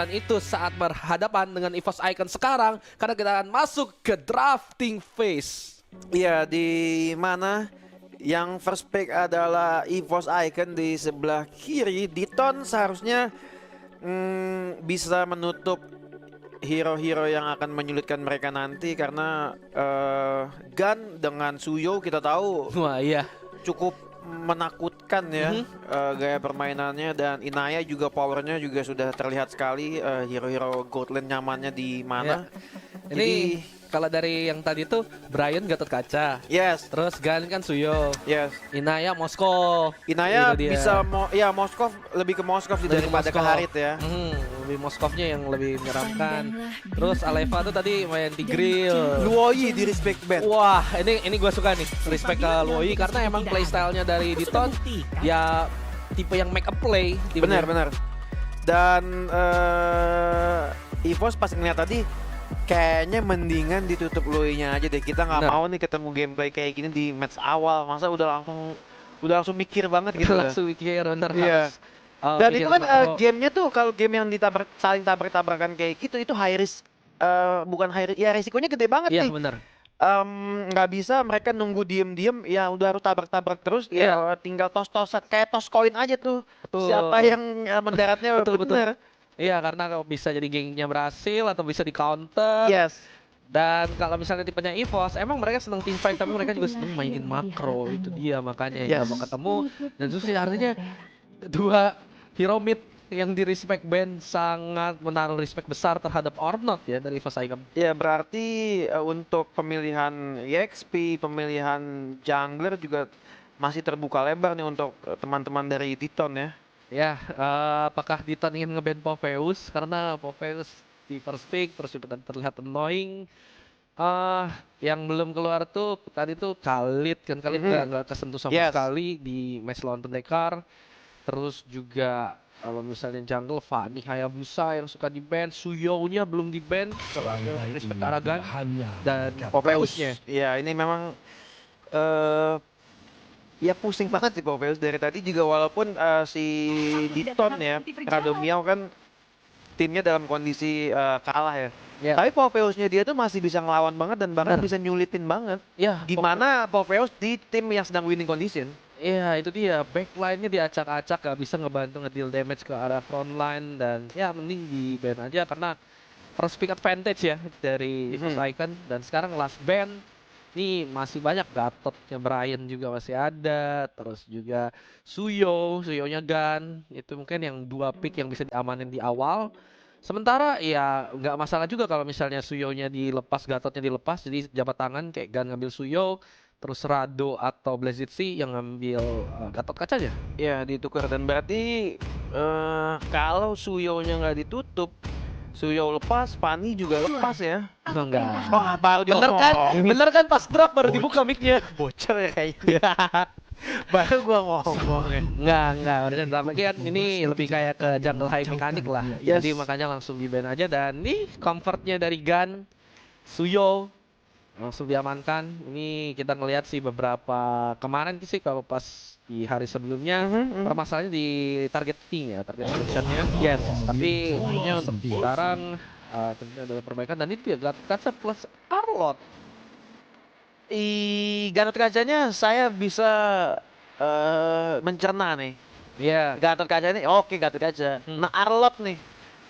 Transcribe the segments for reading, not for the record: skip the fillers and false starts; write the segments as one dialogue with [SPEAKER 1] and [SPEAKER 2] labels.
[SPEAKER 1] Dan itu saat berhadapan dengan EVOS Icon sekarang karena kita akan masuk ke drafting phase.
[SPEAKER 2] Iya, di mana yang first pick adalah EVOS Icon di sebelah kiri. Diton seharusnya bisa menutup hero-hero yang akan menyulitkan mereka nanti karena Gun dengan Suyo kita tahu
[SPEAKER 1] Wah iya.
[SPEAKER 2] cukup menakutkan ya gaya permainannya, dan Inaya juga powernya juga sudah terlihat sekali, hero-hero Goldland nyamannya di mana.
[SPEAKER 1] Ya. Ini kalau dari yang tadi tuh Brian Gatot Kaca.
[SPEAKER 2] Yes,
[SPEAKER 1] Terus Gan kan Suyo.
[SPEAKER 2] yes.
[SPEAKER 1] Inaya Moskow.
[SPEAKER 2] Inaya
[SPEAKER 1] Itu dia.
[SPEAKER 2] bisa ya Moskov, lebih ke Moskov sih
[SPEAKER 1] Lebih ke
[SPEAKER 2] daripada ke
[SPEAKER 1] Moskov.
[SPEAKER 2] Harit ya.
[SPEAKER 1] Lebih Moskovnya yang lebih menyeramkan. Terus Aleva tuh tadi main di grill.
[SPEAKER 2] Luoyi di respect band.
[SPEAKER 1] Wah, ini gue suka nih, respect ke Luoyi karena emang playstyle-nya dari Diton ya tipe yang make a play.
[SPEAKER 2] Benar, benar. Dan EVOS pas ngeliat tadi kayaknya mendingan ditutup Luoyi-nya aja deh. Kita nggak
[SPEAKER 1] Benar.
[SPEAKER 2] mau nih ketemu gameplay kayak gini di match awal. Masa udah langsung mikir banget gitu.
[SPEAKER 1] Langsung mikir bener.
[SPEAKER 2] Iya.
[SPEAKER 1] harus,
[SPEAKER 2] Dan
[SPEAKER 1] pikir
[SPEAKER 2] itu kan
[SPEAKER 1] bener.
[SPEAKER 2] gamenya tuh kalau game yang saling tabrak-tabrakan kayak gitu itu high risk, bukan high risk, ya resikonya gede banget
[SPEAKER 1] Iya
[SPEAKER 2] nih.
[SPEAKER 1] bener.
[SPEAKER 2] Nggak bisa mereka nunggu diem-diem, ya udah harus tabrak-tabrak terus.
[SPEAKER 1] Iya.
[SPEAKER 2] Ya tinggal tos-tosan kayak tos koin aja tuh.
[SPEAKER 1] Betul.
[SPEAKER 2] Siapa yang mendaratnya
[SPEAKER 1] Betul, betul.
[SPEAKER 2] bener.
[SPEAKER 1] Iya, karena kalau bisa jadi gengnya berhasil atau bisa di counter.
[SPEAKER 2] Yes.
[SPEAKER 1] Dan kalau misalnya tipenya EVOS, emang mereka seneng team fight tapi mereka juga seneng mainin makro. Itu dia makanya
[SPEAKER 2] Yes.
[SPEAKER 1] ya mau ketemu. Dan itu sih artinya dua hero mid yang di respect band sangat menaruh respect besar terhadap Ornot ya dari EVOS Icon.
[SPEAKER 2] Ya berarti untuk pemilihan EXP, pemilihan jungler juga masih terbuka lebar nih untuk teman-teman dari Titon ya.
[SPEAKER 1] Ya, apakah Diton ingin nge-ban Popheus karena Popheus di first pick terus juga terlihat annoying. Yang belum keluar tuh tadi tuh Khalid kan, Khalid nggak kesentuh sama
[SPEAKER 2] Yes.
[SPEAKER 1] sekali di match lawan Pendekar. Terus juga kalau misalnya jungle Fanny Hayabusa yang suka di ban, Suyo-nya belum di ban, respect Aragan dan Popheusnya.
[SPEAKER 2] Ya ini memang ya pusing banget sih Popheus dari tadi juga, walaupun si Diton ya, Radomiao kan timnya dalam kondisi kalah ya.
[SPEAKER 1] Ya.
[SPEAKER 2] Tapi Popheusnya dia tuh masih bisa ngelawan banget dan bahkan
[SPEAKER 1] Benar.
[SPEAKER 2] bisa nyulitin banget.
[SPEAKER 1] Ya,
[SPEAKER 2] Gimana Popheus di tim yang sedang winning condition?
[SPEAKER 1] iya itu dia, backline-nya diacak-acak gak bisa ngebantu ngedeal damage ke arah frontline dan ya mending di ban aja karena first pick advantage ya dari Icon. Dan sekarang last ban ini masih banyak, Gatotnya Brian juga masih ada, terus juga Suyo-nya Gun, itu mungkin yang dua pick yang bisa diamanin di awal. Sementara ya nggak masalah juga kalau misalnya Suyo-nya dilepas, Gatotnya dilepas, jadi jabat tangan kayak Gun ngambil Suyo, terus Rado atau Blazitsi yang ngambil Gatot Kacanya.
[SPEAKER 2] Ya ditukar, dan berarti kalau Suyo-nya nggak ditutup, Suyo lepas, Fanny juga lepas ya.
[SPEAKER 1] Enggak.
[SPEAKER 2] Wah, baru
[SPEAKER 1] Bener kan? Bener kan pas drop baru dibuka mic-nya.
[SPEAKER 2] bocor ya kayaknya. Baru gua ngomong ya.
[SPEAKER 1] Enggak, udah tapi kan ini lebih kayak ke jungle high mekanik lah.
[SPEAKER 2] Yes.
[SPEAKER 1] Jadi makanya langsung di ban aja, dan nih comfortnya dari Gun, Suyo langsung diamankan. Ini kita ngelihat sih beberapa kemarin sih kalau pas di hari sebelumnya permasalahannya di targeting ya, target selection-nya.
[SPEAKER 2] Yes.
[SPEAKER 1] Tapi kayaknya untuk sekarang tentunya ada perbaikan, dan itu ya Gatot Kaca plus Arlot.
[SPEAKER 2] Gatot Kacanya saya bisa mencerna nih.
[SPEAKER 1] Iya,
[SPEAKER 2] Gatot Kaca ini oke, Gatot Kaca. Nah, Arlot nih.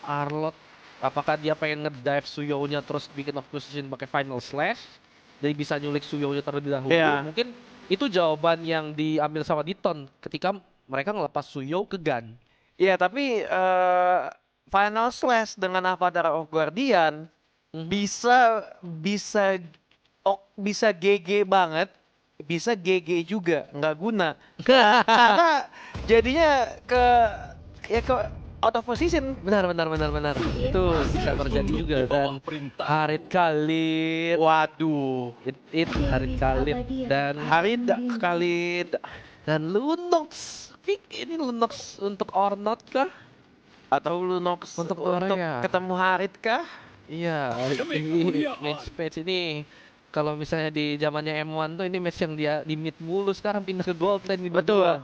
[SPEAKER 1] Arlot, apakah dia pengen nge-dive Suyo-nya terus bikin off position pakai final slash jadi bisa nyulik Suyo-nya terlebih dahulu?
[SPEAKER 2] Iya.
[SPEAKER 1] Mungkin itu jawaban yang diambil sama Diton ketika mereka ngelepas Suyo ke Gun.
[SPEAKER 2] Iya, tapi Final Slash dengan Avatar of Guardian bisa GG banget, bisa GG juga, nggak guna. Karena jadinya ke out of position.
[SPEAKER 1] Benar. Itu bisa terjadi juga. Dan Harit Khalid,
[SPEAKER 2] Waduh.
[SPEAKER 1] Harit Khalid dan
[SPEAKER 2] Khalid
[SPEAKER 1] dan Lunox. Ini Lunox untuk Ornot kah?
[SPEAKER 2] atau Lunox
[SPEAKER 1] Untuk
[SPEAKER 2] untuk
[SPEAKER 1] Korea.
[SPEAKER 2] ketemu Harit kah?
[SPEAKER 1] Iya, ini match ini kalau misalnya di zamannya M1 tuh ini match yang dia di mid mulu, sekarang pindah ke gold lane di
[SPEAKER 2] Betul.
[SPEAKER 1] berdua.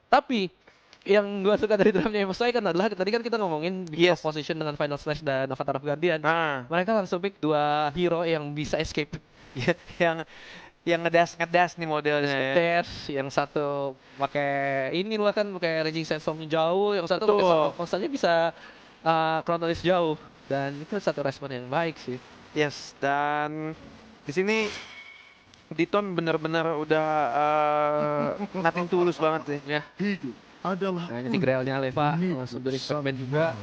[SPEAKER 1] Tapi Yang gua suka dari drumnya Amos kan adalah tadi kan kita ngomongin Big
[SPEAKER 2] Yes.
[SPEAKER 1] Opposition dengan Final Slash dan Avatar of Guardian.
[SPEAKER 2] Nah,
[SPEAKER 1] Mereka langsung pick dua hero yang bisa escape.
[SPEAKER 2] yang ngedas nih modelnya ya.
[SPEAKER 1] Dash, yang satu pakai ini lah kan pakai Raging Sandstorm jauh, yang satu pakai
[SPEAKER 2] Betul.
[SPEAKER 1] Song of Constantnya bisa Chronolis jauh. Dan itu satu respon yang baik sih.
[SPEAKER 2] Yes, dan di sini Diton bener-bener udah nothing tulus banget sih.
[SPEAKER 1] Ya.
[SPEAKER 3] Hidup adalah
[SPEAKER 1] Nah, ini Grailnya Leva langsung dari Fragment juga.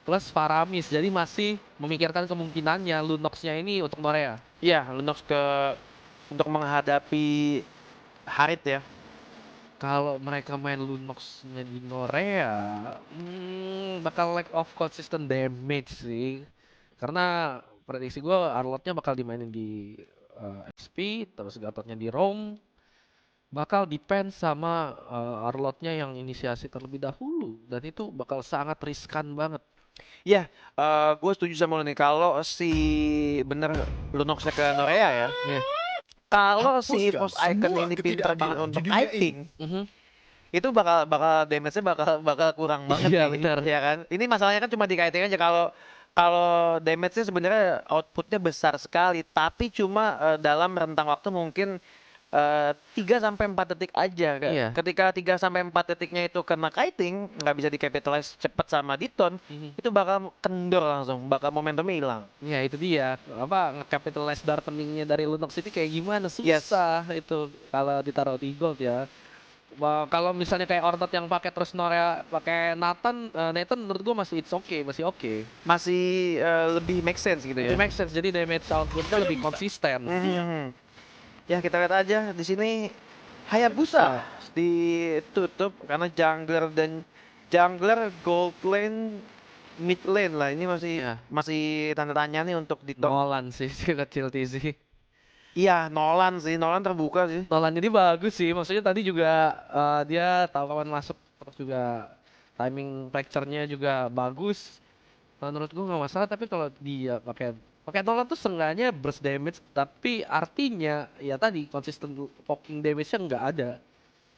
[SPEAKER 1] Plus Faramis, jadi masih memikirkan kemungkinannya Lunox-nya ini untuk Norea.
[SPEAKER 2] Iya, Lunox untuk menghadapi Harit ya.
[SPEAKER 1] Kalau mereka main Lunox-nya di Norea, bakal lack of consistent damage sih. Karena prediksi gue Arlotnya bakal dimainin di XP, terus Gatotnya di Roam. Bakal depend sama Arlotnya yang inisiasi terlebih dahulu. Dan itu bakal sangat riskan banget.
[SPEAKER 2] Iya, gue setuju sama lo nih kalau si bener Lunox-nya ke Norea ya.
[SPEAKER 1] Iya.
[SPEAKER 2] Kalau si
[SPEAKER 3] Hapuskan
[SPEAKER 2] Force Icon
[SPEAKER 3] semua
[SPEAKER 2] ini pintar
[SPEAKER 3] ketidakadilan
[SPEAKER 2] banget
[SPEAKER 3] di
[SPEAKER 2] untuk
[SPEAKER 3] dunia ini.
[SPEAKER 2] kiting,
[SPEAKER 1] Mhm.
[SPEAKER 2] itu bakal damage-nya bakal kurang banget
[SPEAKER 1] Iya,
[SPEAKER 2] nih.
[SPEAKER 1] benar.
[SPEAKER 2] Ya kan? Ini masalahnya kan cuma di kiting aja kalau damage-nya sebenarnya outputnya besar sekali, tapi cuma dalam rentang waktu mungkin 3 sampai 4 detik aja.
[SPEAKER 1] Iya.
[SPEAKER 2] Ketika 3 sampai 4 detiknya itu kena kiting, nggak bisa di-capitalize cepet sama Diton,
[SPEAKER 1] Mhm.
[SPEAKER 2] itu bakal kendor langsung, bakal momentumnya hilang.
[SPEAKER 1] Ya itu dia apa nge-capitalize darkeningnya dari Lunox City kayak gimana
[SPEAKER 2] Yes.
[SPEAKER 1] susah itu kalau ditaruh di gold ya. Kalau misalnya kayak Ornat yang pakai terus Norea pakai Nathan menurut gua masih it's okay, masih oke.
[SPEAKER 2] Masih lebih make sense gitu
[SPEAKER 1] Itu
[SPEAKER 2] ya.
[SPEAKER 1] make sense jadi damage outputnya lebih konsisten.
[SPEAKER 2] Mhm. Ya kita lihat aja di sini Hayabusa ditutup karena jungler gold lane mid lane lah ini
[SPEAKER 1] Iya.
[SPEAKER 2] masih tanda tanya nih untuk di top.
[SPEAKER 1] Nolan sih si kecil TZ.
[SPEAKER 2] Iya Nolan terbuka sih.
[SPEAKER 1] Nolan ini bagus sih, maksudnya tadi juga dia tahu kapan masuk terus juga timing fracture-nya juga bagus. Menurut gua nggak masalah, tapi kalau dia pakai pakai Nolan tuh seenggaknya burst damage, tapi artinya ya tadi konsisten poking damage-nya nggak ada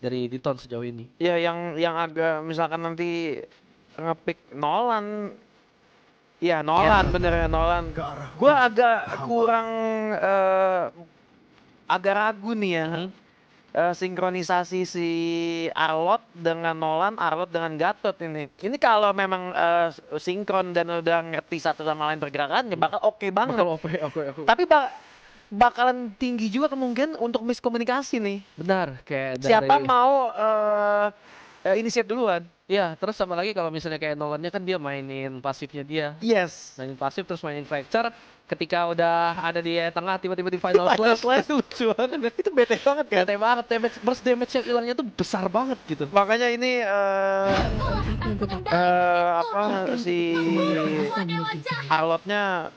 [SPEAKER 1] dari Diton sejauh ini.
[SPEAKER 2] Ya yang agak misalkan nanti ngepick Nolan. Iya Nolan bener ya Nolan.
[SPEAKER 3] Ke arah
[SPEAKER 2] Gua agak kurang agak ragu nih ya.
[SPEAKER 1] Hmm?
[SPEAKER 2] Sinkronisasi si Arlot dengan Nolan, Arlot dengan Gatot ini. Ini kalau memang sinkron dan udah ngerti satu sama lain pergerakannya bakal oke banget.
[SPEAKER 1] Oke.
[SPEAKER 2] Tapi bakalan tinggi juga kemungkinan untuk miskomunikasi nih.
[SPEAKER 1] Benar, kayak dari
[SPEAKER 2] Siapa mau initiate duluan?
[SPEAKER 1] Iya, terus sama lagi kalau misalnya kayak Nolannya kan dia mainin pasifnya dia.
[SPEAKER 2] Yes.
[SPEAKER 1] Mainin pasif terus mainin fracture. Ketika udah ada di tengah tiba-tiba di final slash lucu banget.
[SPEAKER 2] Itu bete banget kan?
[SPEAKER 1] Bete banget, burst damage yang hilangnya tuh besar banget gitu.
[SPEAKER 2] Makanya ini apa si Arlotnya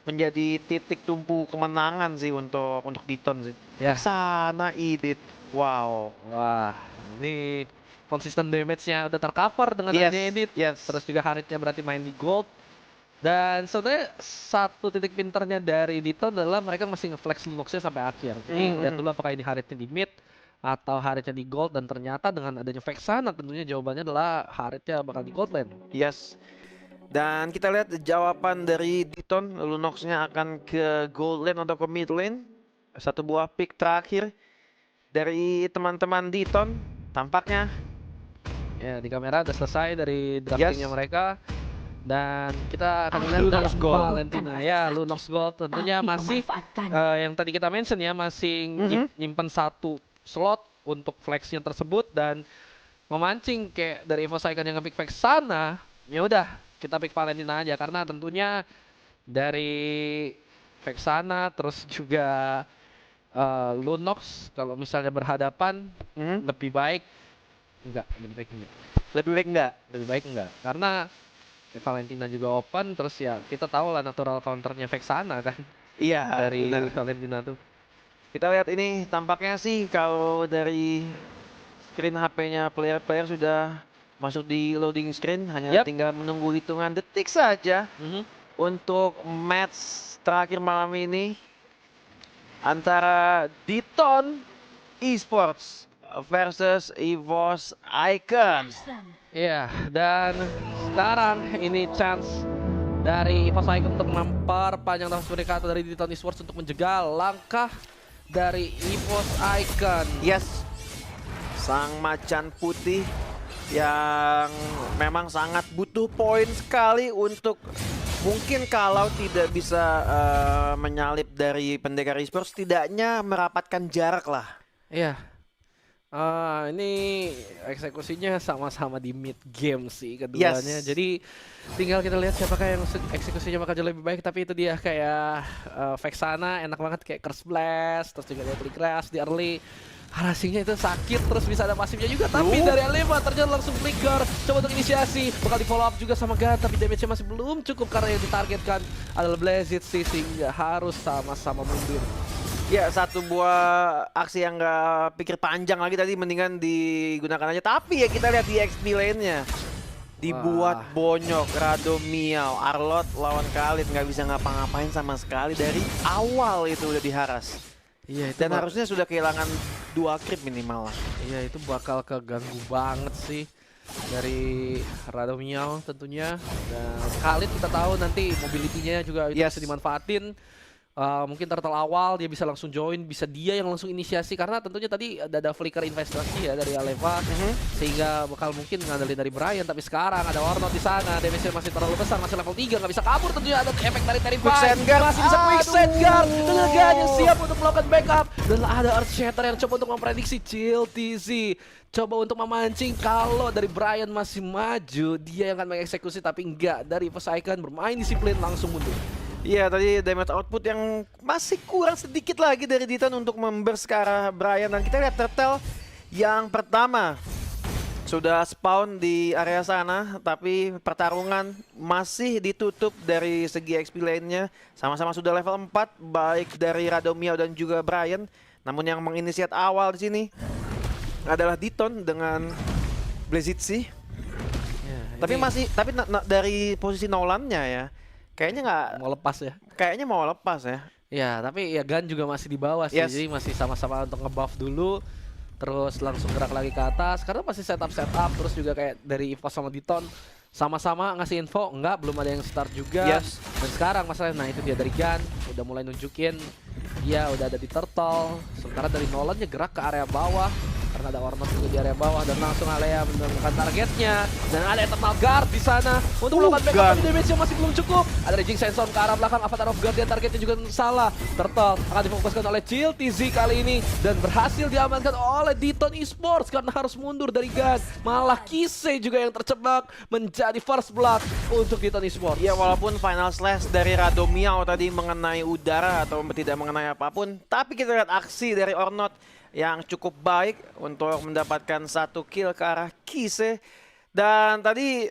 [SPEAKER 2] menjadi titik tumpu kemenangan sih untuk Diton sih.
[SPEAKER 1] Ya.
[SPEAKER 2] Sana Idit. Wow.
[SPEAKER 1] Wah, ini konsisten damage-nya udah tercover dengan
[SPEAKER 2] Yes,
[SPEAKER 1] adanya Edit.
[SPEAKER 2] yes.
[SPEAKER 1] Terus juga Haritnya berarti main di gold. Dan sebenarnya satu titik pinternya dari Dito adalah mereka masih nge-flex Lunox-nya sampai akhir. Jadi lihat dulu apakah ini Haritnya di mid atau Haritnya di gold, dan ternyata dengan adanya Vexana tentunya jawabannya adalah Haritnya bakal di gold lane.
[SPEAKER 2] Yes. Dan kita lihat jawaban dari Diton, Lunox-nya akan ke gold lane atau ke mid lane. Satu buah pick terakhir dari teman-teman Diton. Tampaknya
[SPEAKER 1] Ya, di kamera udah selesai dari draftingnya
[SPEAKER 2] Yes.
[SPEAKER 1] mereka. Dan kita akan lihat
[SPEAKER 2] Lunox
[SPEAKER 1] dengan
[SPEAKER 2] Gold.
[SPEAKER 1] Valentina. Ya, Lunox Gold tentunya masih yang tadi kita mention ya, masih nyimpen satu slot untuk flexnya tersebut dan memancing kayak dari Evo Saikan yang nge-pick Vexana. Ya udah, kita pick Valentina aja karena tentunya dari Vexana terus juga Lunox kalau misalnya berhadapan lebih baik enggak. Lebih baik enggak karena Valentina juga open, terus ya kita tahu lah natural counternya Vexana kan
[SPEAKER 2] iya
[SPEAKER 1] dari
[SPEAKER 2] benar.
[SPEAKER 1] Valentina tuh.
[SPEAKER 2] Kita lihat ini tampaknya sih kalau dari screen HP-nya player-player sudah masuk di loading screen, hanya
[SPEAKER 1] Yap.
[SPEAKER 2] tinggal menunggu hitungan detik saja untuk match terakhir malam ini antara Diton Esports versus EVOS Icon.
[SPEAKER 1] Iya, dan sekarang ini chance dari EVOS Icon untuk memperpanjang nafas mereka atau dari Diton Esports untuk menjegal langkah dari EVOS Icon.
[SPEAKER 2] Yes, sang macan putih yang memang sangat butuh poin sekali untuk mungkin kalau tidak bisa menyalip dari Pendekar Esports, setidaknya merapatkan jarak lah.
[SPEAKER 1] Iya. Ini eksekusinya sama-sama di mid game sih keduanya.
[SPEAKER 2] Yes.
[SPEAKER 1] Jadi tinggal kita lihat siapakah yang eksekusinya bakal jauh lebih baik. Tapi itu dia kayak Vexana enak banget kayak Curse Blast, terus juga dia Flick Rush di early. Harassingnya itu sakit, terus bisa ada pasifnya juga. Tapi dari Aleva ternyata langsung flicker. Coba untuk inisiasi, bakal di follow up juga sama Gan. Tapi damage-nya masih belum cukup karena yang ditargetkan adalah Blazit sih, sehingga harus sama-sama mundur.
[SPEAKER 2] Ya, satu buah aksi yang nggak pikir panjang lagi tadi, mendingan digunakan aja. Tapi ya kita lihat di XP lane-nya dibuat bonyok. Rado Miao, Arlot lawan Khalid nggak bisa ngapa-ngapain sama sekali. Dari awal itu udah diharas.
[SPEAKER 1] Iya, itu
[SPEAKER 2] Dan harusnya sudah kehilangan 2 creep minimal lah.
[SPEAKER 1] iya, itu bakal keganggu banget sih dari Rado Miao tentunya. Dan Khalid kita tahu nanti mobility-nya juga itu bisa dimanfaatin. Mungkin turtle awal dia bisa langsung join, bisa dia yang langsung inisiasi karena tentunya tadi ada flicker investasi ya dari Aleva, sehingga bakal mungkin ngandelin dari Brian. Tapi sekarang ada Warnot di sana, damage masih terlalu besar, masih level 3 nggak bisa kabur, tentunya ada efek dari Terrify. Masih bisa quick set guard, Tenaga yang siap untuk melakukan backup, dan ada Earth Shatter yang coba untuk memprediksi Chill TZ. Coba untuk memancing kalau dari Brian masih maju, dia yang akan mengeksekusi, tapi enggak, dari EVOS Icon bermain disiplin langsung mundur.
[SPEAKER 2] Iya, tadi damage output yang masih kurang sedikit lagi dari Diton untuk memburst ke arah Brian. Dan kita lihat Turtle yang pertama sudah spawn di area sana, tapi pertarungan masih ditutup dari segi XP lane-nya. Sama-sama sudah level 4, baik dari Rado Miao dan juga Brian. Namun yang menginisiat awal di sini adalah Diton dengan Blazitsi. Tapi masih, dari posisi Nolan-nya ya, kayaknya nggak
[SPEAKER 1] mau lepas ya.
[SPEAKER 2] Kayaknya mau lepas ya.
[SPEAKER 1] Ya, tapi ya Gan juga masih di bawah sih. Jadi masih sama-sama untuk ngebuff dulu. Terus langsung gerak lagi ke atas. Karena masih setup. Terus juga kayak dari EVOS sama Diton sama-sama ngasih info. Enggak, belum ada yang start juga. Dan sekarang masalahnya, nah itu dia dari Gan. Udah mulai nunjukin. Dia udah ada di Turtle. Sementara dari Nolan nya gerak ke area bawah. Karena ada Warnot juga di area bawah, dan langsung Alea menemukan targetnya. Dan ada Eternal Guard di sana untuk melakukan backup, tapi damage-nya masih belum cukup. Ada Raging Sandstorm ke arah belakang, Avatar of Guardian targetnya juga salah. Turtle akan difokuskan oleh Chill TZ kali ini, dan berhasil diamankan oleh Diton Esports karena harus mundur dari Gan. Malah Kise juga yang terjebak menjadi first blood untuk Diton Esports.
[SPEAKER 2] Ya, walaupun final slash dari Rado Miao tadi mengenai udara atau tidak mengenai apapun, tapi kita lihat aksi dari Ornot yang cukup baik untuk mendapatkan 1 kill ke arah Kise. Dan tadi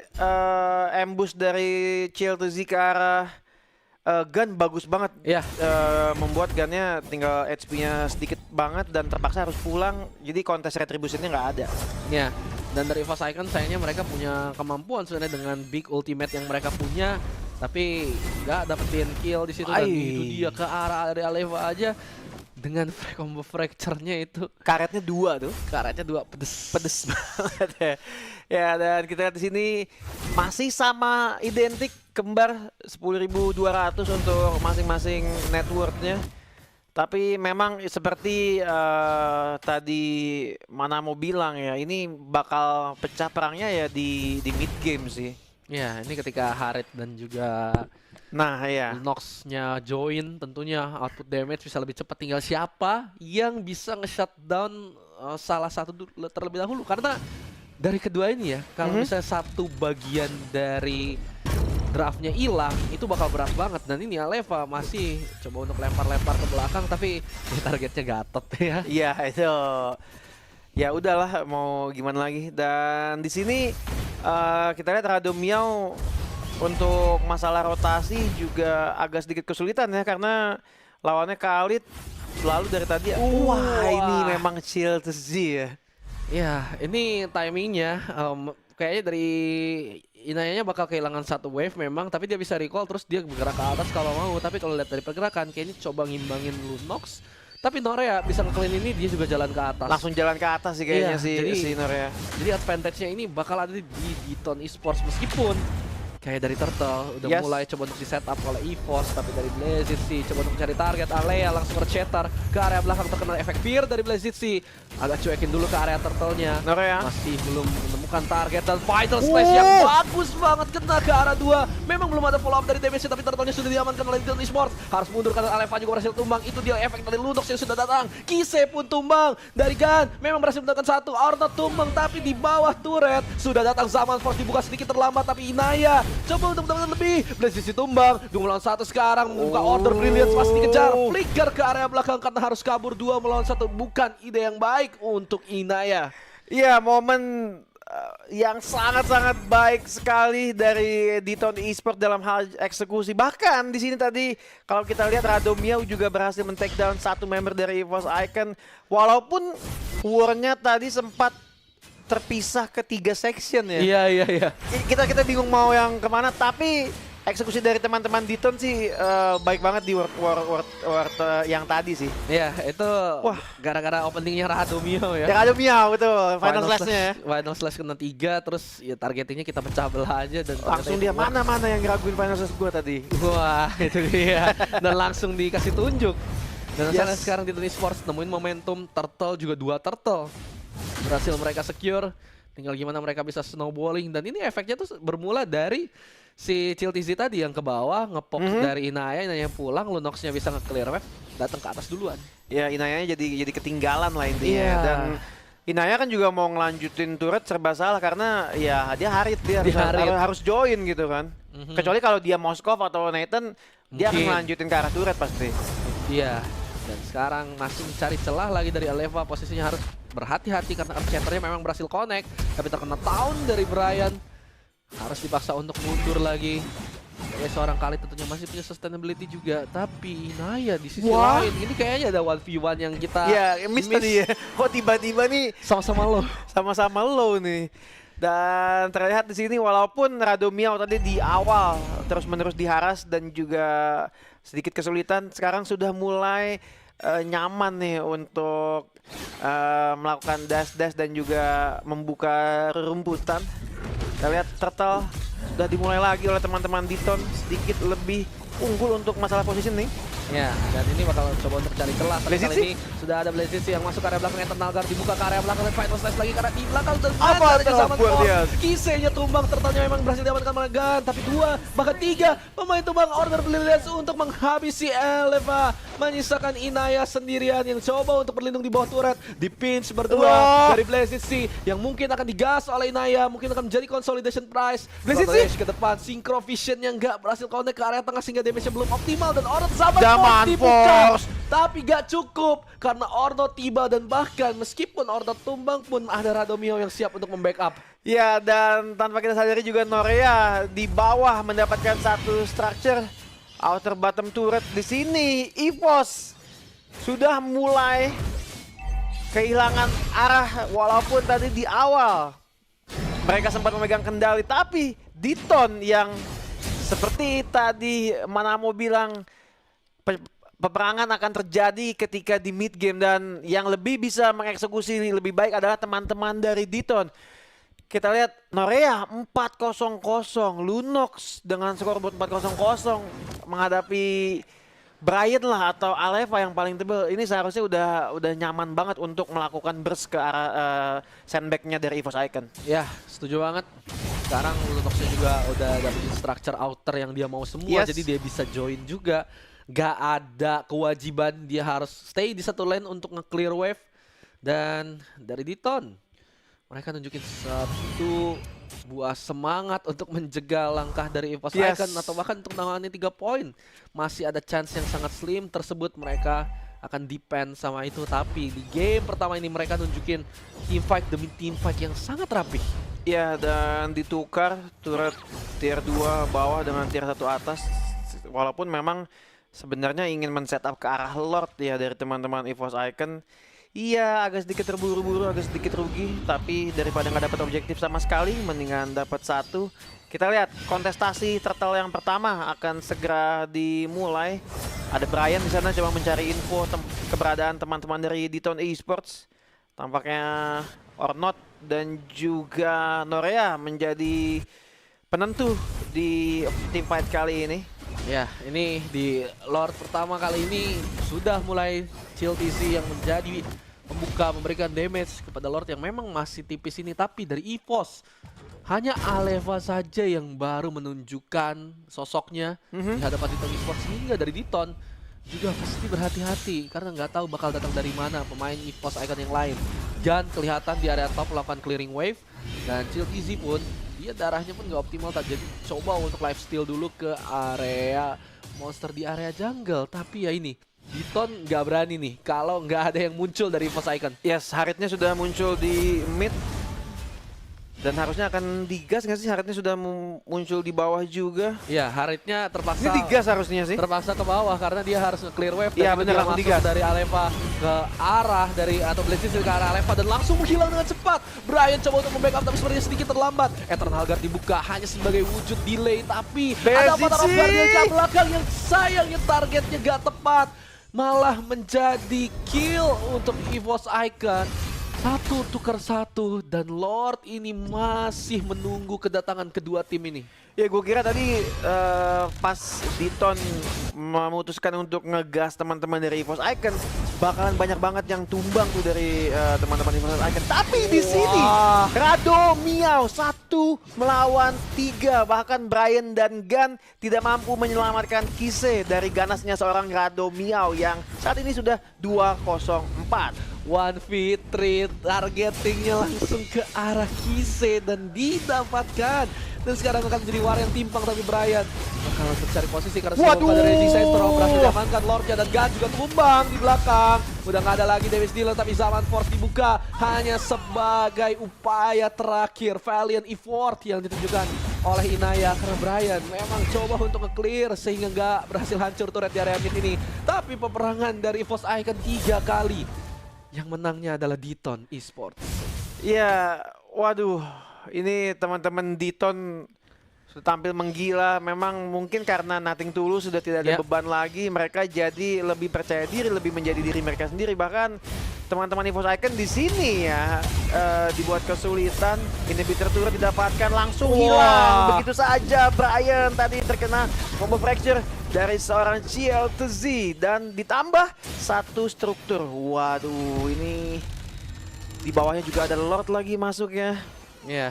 [SPEAKER 2] ambush dari Chill TZ ke arah Gun bagus banget. Membuat Gunnya tinggal HP-nya sedikit banget dan terpaksa harus pulang. Jadi kontes retributionnya nggak ada.
[SPEAKER 1] Ya, dan dari EVOS Icon sayangnya mereka punya kemampuan sebenarnya dengan big ultimate yang mereka punya, tapi nggak dapetin kill di situ. Dan itu dia ke arah dari Aleva aja dengan combo fracture-nya itu.
[SPEAKER 2] Karetnya 2 tuh.
[SPEAKER 1] Karetnya 2, pedes
[SPEAKER 2] banget ya. Ya, dan kita lihat di sini masih sama identik, kembar 10.200 untuk masing-masing networknya. Tapi memang seperti tadi Mana mau bilang ya, ini bakal pecah perangnya ya di mid game sih.
[SPEAKER 1] Ya, ini ketika Harit dan juga Nox-nya join, tentunya output damage bisa lebih cepat. Tinggal siapa yang bisa nge-shutdown salah satu terlebih dahulu. Karena dari kedua ini ya, kalau misalnya satu bagian dari draftnya hilang, itu bakal berat banget. Dan ini Aleva masih coba untuk lempar-lempar ke belakang, tapi targetnya Gatot ya.
[SPEAKER 2] Iya, itu ya udahlah, mau gimana lagi. Dan di sini kita lihat Rado Miao untuk masalah rotasi juga agak sedikit kesulitan ya, karena lawannya Khalid selalu dari tadi. Wah, ini memang Chill TZ ya.
[SPEAKER 1] Ya, ini timingnya kayaknya dari Inayanya bakal kehilangan 1 wave memang, tapi dia bisa recall terus dia bergerak ke atas kalau mau. Tapi kalau lihat dari pergerakan, kayaknya coba ngimbangin Lunox Tapi Norea bisa nge-clean ini, dia juga jalan ke atas.
[SPEAKER 2] Langsung jalan ke atas sih kayaknya
[SPEAKER 1] Iya,
[SPEAKER 2] si Norea.
[SPEAKER 1] Jadi advantage-nya ini bakal ada di Diton Esports meskipun kayak dari Turtle udah
[SPEAKER 2] Yes.
[SPEAKER 1] mulai coba untuk di setup oleh EVOS, tapi dari Blazit sih coba untuk cari target. Alea langsung tercetar ke area belakang, terkena efek fear dari Blazit sih. Agak cuekin dulu ke area Turtle-nya.
[SPEAKER 2] Norea.
[SPEAKER 1] Masih belum menemukan target dan Vital Splash yang bagus banget kena ke arah 2. Memang belum ada follow up dari damage tapi Turtle-nya sudah diamankan oleh Diton Esports. Harus mundur karena Aleva juga berhasil tumbang. Itu dia efek dari Lunox yang sudah datang. Kise pun tumbang dari Gan. Memang berhasil mendapatkan 1. Ornn tumbang tapi di bawah turret. Sudah datang Zaman Force dibuka sedikit terlambat tapi Inaya coba untuk mendapatkan lebih. Blazes tumbang. 2 melawan 1 sekarang membuka Order Brilliance masih dikejar. Flicker ke area belakang karena harus kabur 2 melawan 1. Bukan ide yang baik untuk Inaya.
[SPEAKER 2] Iya, momen yang sangat-sangat baik sekali dari Diton Esports dalam hal eksekusi. Bahkan di sini tadi kalau kita lihat Radomiao juga berhasil men-take down 1 member dari EVOS Icon. Walaupun war-nya tadi sempat terpisah ke 3 section ya.
[SPEAKER 1] Iya.
[SPEAKER 2] Kita bingung mau yang kemana, tapi eksekusi dari teman-teman Diton sih baik banget di World yang tadi sih.
[SPEAKER 1] Iya, itu
[SPEAKER 2] Wah.
[SPEAKER 1] gara-gara openingnya Radomiao ya.
[SPEAKER 2] Ya Radomiao betul, final slash-nya ya.
[SPEAKER 1] Final slash kena 3, terus ya targetingnya kita pecah belah aja dan
[SPEAKER 2] Langsung dia
[SPEAKER 1] ternyata itu-
[SPEAKER 2] mana-mana yang ngeraguin final slash gue tadi.
[SPEAKER 1] Wah, itu dia. Dan langsung dikasih tunjuk. Dan
[SPEAKER 2] Yes.
[SPEAKER 1] sana sekarang di Diton Esports nemuin momentum Turtle juga 2 Turtle. Berhasil mereka secure. Tinggal gimana mereka bisa snowballing dan ini efeknya tuh bermula dari si Chiltizi tadi yang ke bawah ngepop dari Inaya pulang, Lunox-nya bisa nge-clear wave, datang ke atas duluan.
[SPEAKER 2] Ya Inayanya jadi ketinggalan lah intinya.
[SPEAKER 1] Iya.
[SPEAKER 2] Dan Inaya kan juga mau ngelanjutin turret serba salah karena ya dia harit dia
[SPEAKER 1] Dia harit.
[SPEAKER 2] harus join gitu kan. Kecuali kalau dia Moskov atau Nathan dia akan
[SPEAKER 1] Mungkin.
[SPEAKER 2] melanjutin ke arah turret pasti.
[SPEAKER 1] Iya. Dan sekarang masih mencari celah lagi dari Aleva, posisinya harus berhati-hati karena Earthshatter-nya memang berhasil connect, tapi terkena down dari Brian. Harus dipaksa untuk mundur lagi. Ya seorang kali tentunya masih punya sustainability juga, tapi Inaya di sisi
[SPEAKER 2] Wah.
[SPEAKER 1] lain ini kayaknya ada 1v1 yang kita
[SPEAKER 2] Iya, miss tadi ya. Kok tiba-tiba nih
[SPEAKER 1] sama-sama loh.
[SPEAKER 2] sama-sama low nih. Dan terlihat di sini walaupun Radomiao tadi di awal terus-menerus diharas dan juga sedikit kesulitan, sekarang sudah mulai nyaman nih untuk melakukan dash-dash dan juga membuka rumputan. Kita lihat Turtle sudah dimulai lagi oleh teman-teman Diton, sedikit lebih unggul untuk masalah positioning.
[SPEAKER 1] Ya, dan ini bakal coba untuk cari celah. Tapi
[SPEAKER 2] Blazit
[SPEAKER 1] kali
[SPEAKER 2] sih?
[SPEAKER 1] ini sudah ada Blazit sih yang masuk ke area belakang, Eternal Guard dibuka ke area belakang dan Vital Slash lagi karena di belakang dan
[SPEAKER 2] Apa
[SPEAKER 1] ada
[SPEAKER 2] tuh,
[SPEAKER 1] Zaman Force.
[SPEAKER 2] Guardian?
[SPEAKER 1] Kisenya tumbang, Turtle-nya memang berhasil diamankan oleh Gan, tapi 2 bahkan 3 pemain tumbang Order Brilliance untuk menghabisi Aleva, menyisakan Inaya sendirian yang coba untuk berlindung di bawah turret, di pinch berdua
[SPEAKER 2] Wah.
[SPEAKER 1] dari Blazit sih yang mungkin akan digas oleh Inaya, mungkin akan menjadi consolidation prize.
[SPEAKER 2] Blazit
[SPEAKER 1] Throttle
[SPEAKER 2] sih?
[SPEAKER 1] Edge ke depan, Synchro Vision yang nggak berhasil connect ke area tengah sehingga damage-nya belum optimal dan Ornn Zaman
[SPEAKER 2] Zaman
[SPEAKER 1] dibuka.
[SPEAKER 2] Force.
[SPEAKER 1] Tapi gak cukup karena Ornn tiba dan bahkan meskipun Ornn tumbang pun ada Radomiao yang siap untuk membackup.
[SPEAKER 2] Ya, dan tanpa kita sadari juga Norea di bawah mendapatkan 1 structure outer bottom turret. Di sini EVOS sudah mulai kehilangan arah walaupun tadi di awal mereka sempat memegang kendali, tapi Diton yang seperti tadi Manamo bilang peperangan akan terjadi ketika di mid game dan yang lebih bisa mengeksekusi ini lebih baik adalah teman-teman dari Diton. Kita lihat Norea 4-0-0, Lunox dengan scoreboard 4-0-0 menghadapi Brian lah atau Aleva yang paling tebel. Ini seharusnya udah nyaman banget untuk melakukan burst ke arah sandbag-nya dari EVOS Icon.
[SPEAKER 1] Ya, setuju banget. Sekarang Lunox-nya juga udah dapetin structure outer yang dia mau semua,
[SPEAKER 2] Yes.
[SPEAKER 1] jadi dia bisa join juga. Gak ada kewajiban dia harus stay di satu lane untuk nge-clear wave. Dan dari Diton, mereka nunjukin satu buah semangat untuk menjegal langkah dari EVOS
[SPEAKER 2] Yes.
[SPEAKER 1] Icon atau bahkan untuk menangani 3 poin. Masih ada chance yang sangat slim tersebut, mereka akan depend sama itu. Tapi di game pertama ini mereka nunjukin teamfight demi teamfight yang sangat rapih.
[SPEAKER 2] Ya, dan ditukar turret tier 2 bawah dengan tier 1 atas. Walaupun memang sebenarnya ingin men-setup ke arah Lord ya dari teman-teman EVOS Icon. Iya, agak sedikit terburu-buru, agak sedikit rugi. Tapi daripada nggak dapat objektif sama sekali, mendingan dapat 1. Kita lihat kontestasi Turtle yang pertama akan segera dimulai. Ada Brian di sana coba mencari info keberadaan teman-teman dari Diton Esports. Tampaknya Ornot dan juga Norea menjadi penentu di team fight kali ini.
[SPEAKER 1] Ya, ini di Lord pertama kali ini sudah mulai Chill TZ yang menjadi pembuka, memberikan damage kepada Lord yang memang masih tipis ini. Tapi dari EVOS hanya Aleva saja yang baru menunjukkan sosoknya di hadapan Diton Esports. Sehingga dari Diton juga pasti berhati-hati karena nggak tahu bakal datang dari mana pemain EVOS Icon yang lain. Jan kelihatan di area top melakukan clearing wave, dan Chill TZ pun dia darahnya pun nggak optimal tadi. Jadi coba untuk lifesteal dulu ke area monster di area jungle. Tapi ya ini Diton nggak berani nih kalau nggak ada yang muncul dari EVOS Icon.
[SPEAKER 2] Yes, Haritnya sudah muncul di mid. Dan harusnya akan digas nggak sih? Haritnya sudah muncul di bawah juga.
[SPEAKER 1] Ya, Haritnya terpaksa
[SPEAKER 2] Ini digas harusnya sih.
[SPEAKER 1] terpaksa ke bawah karena dia harus nge-clear wave.
[SPEAKER 2] Iya,
[SPEAKER 1] dan
[SPEAKER 2] bener,
[SPEAKER 1] dia
[SPEAKER 2] langsung
[SPEAKER 1] masuk
[SPEAKER 2] digas.
[SPEAKER 1] dari Aleva ke arah dari atau Blazes ke arah Aleva dan langsung menghilang dengan cepat. Brian coba untuk membackup tapi sebenarnya sedikit terlambat. Eternal Guard dibuka hanya sebagai wujud delay, tapi ada
[SPEAKER 2] Bezici!
[SPEAKER 1] Avatar of Guardian ke belakang yang sayangnya targetnya gak tepat. Malah menjadi kill untuk EVOS Icon. 1 tukar 1 dan Lord ini masih menunggu kedatangan kedua tim ini.
[SPEAKER 2] Ya gue kira tadi pas Diton memutuskan untuk ngegas teman-teman dari EVOS Icon bakalan banyak banget yang tumbang tuh dari teman-teman EVOS Icon. Tapi di sini Rado Miao 1 melawan 3, bahkan Brian dan Gan tidak mampu menyelamatkan Kise dari ganasnya seorang Rado Miao yang saat ini sudah 2-0-4.
[SPEAKER 1] 1v3 targetingnya langsung ke arah Kise dan didapatkan. Dan sekarang akan menjadi war yang timpang, tapi Brian bakalan mencari posisi karena sebelum ada Raging Center berhasil diamankan Lordnya dan Gan juga tumbang di belakang. Udah nggak ada lagi damage dealer tapi Zaman Force dibuka hanya sebagai upaya terakhir valiant effort yang ditunjukkan oleh Inaya karena Brian memang coba untuk nge-clear sehingga nggak berhasil hancur turret di area mid ini. Tapi peperangan dari EVOS Icon 3 kali. Yang menangnya adalah Diton Esports.
[SPEAKER 2] Ya, waduh, ini teman-teman Diton sudah tampil menggila. Memang mungkin karena Nothing Tulus sudah tidak ada beban lagi, mereka jadi lebih percaya diri, lebih menjadi diri mereka sendiri. Bahkan teman-teman EVOS Icon di sini ya dibuat kesulitan. Inhibitor turret didapatkan langsung hilang begitu saja. Brian tadi terkena combo fracture dari seorang CL2Z dan ditambah 1 struktur. Waduh, ini di bawahnya juga ada Lord lagi masuknya.
[SPEAKER 1] Iya.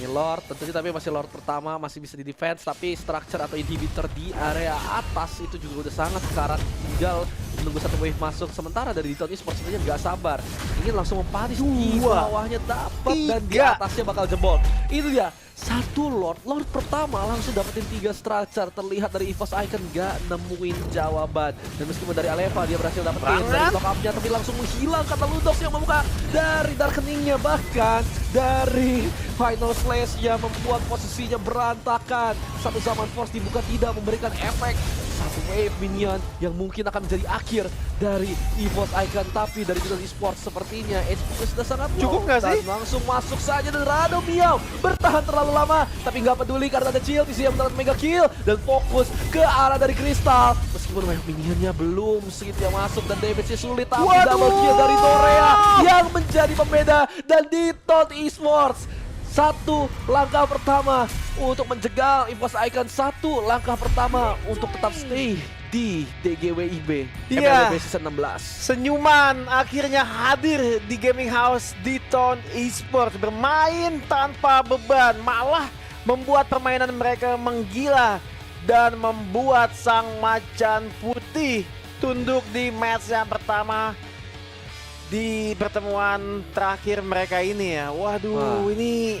[SPEAKER 1] Ini Lord tentunya tapi masih Lord pertama, masih bisa di defense, tapi structure atau inhibitor di area atas itu juga udah sangat sekarat, tinggal menunggu satu wave masuk. Sementara dari Diton Esports sebenarnya nggak sabar, ingin langsung mempanis di bawahnya dapat dan di atasnya bakal jebol. Itu dia 1 Lord pertama langsung dapetin 3 structure. Terlihat dari EVOS Icon nggak nemuin jawaban, dan meskipun dari Aleva dia berhasil dapetin dari lock up-nya tapi langsung menghilang kata Ludox yang membuka dari darkeningnya, bahkan dari final slash yang membuat posisinya berantakan. Satu Zaman Force dibuka tidak memberikan efek. 1 wave minion yang mungkin akan menjadi akhir dari EVOS Icon, tapi dari Diton Esports sepertinya HP sudah sangat low.
[SPEAKER 2] Cukup nggak sih?
[SPEAKER 1] Dan langsung masuk saja dan Rado Miao bertahan terlalu lama tapi nggak peduli karena ada Chill TZ yang mendapat mega kill dan fokus ke arah dari Kristal. Meskipun minionnya belum segitu yang masuk dan damage-nya sulit, tapi double kill dari Norea yang menjadi pembeda. Dan Diton Esports 1 langkah pertama untuk menjegal EVOS Icon, 1 langkah pertama untuk tetap stay di DGWIB MLB Season 16.
[SPEAKER 2] Senyuman akhirnya hadir di gaming house Diton Esports, bermain tanpa beban, malah membuat permainan mereka menggila dan membuat sang macan putih tunduk di match yang pertama di pertemuan terakhir mereka ini ya. Waduh, ini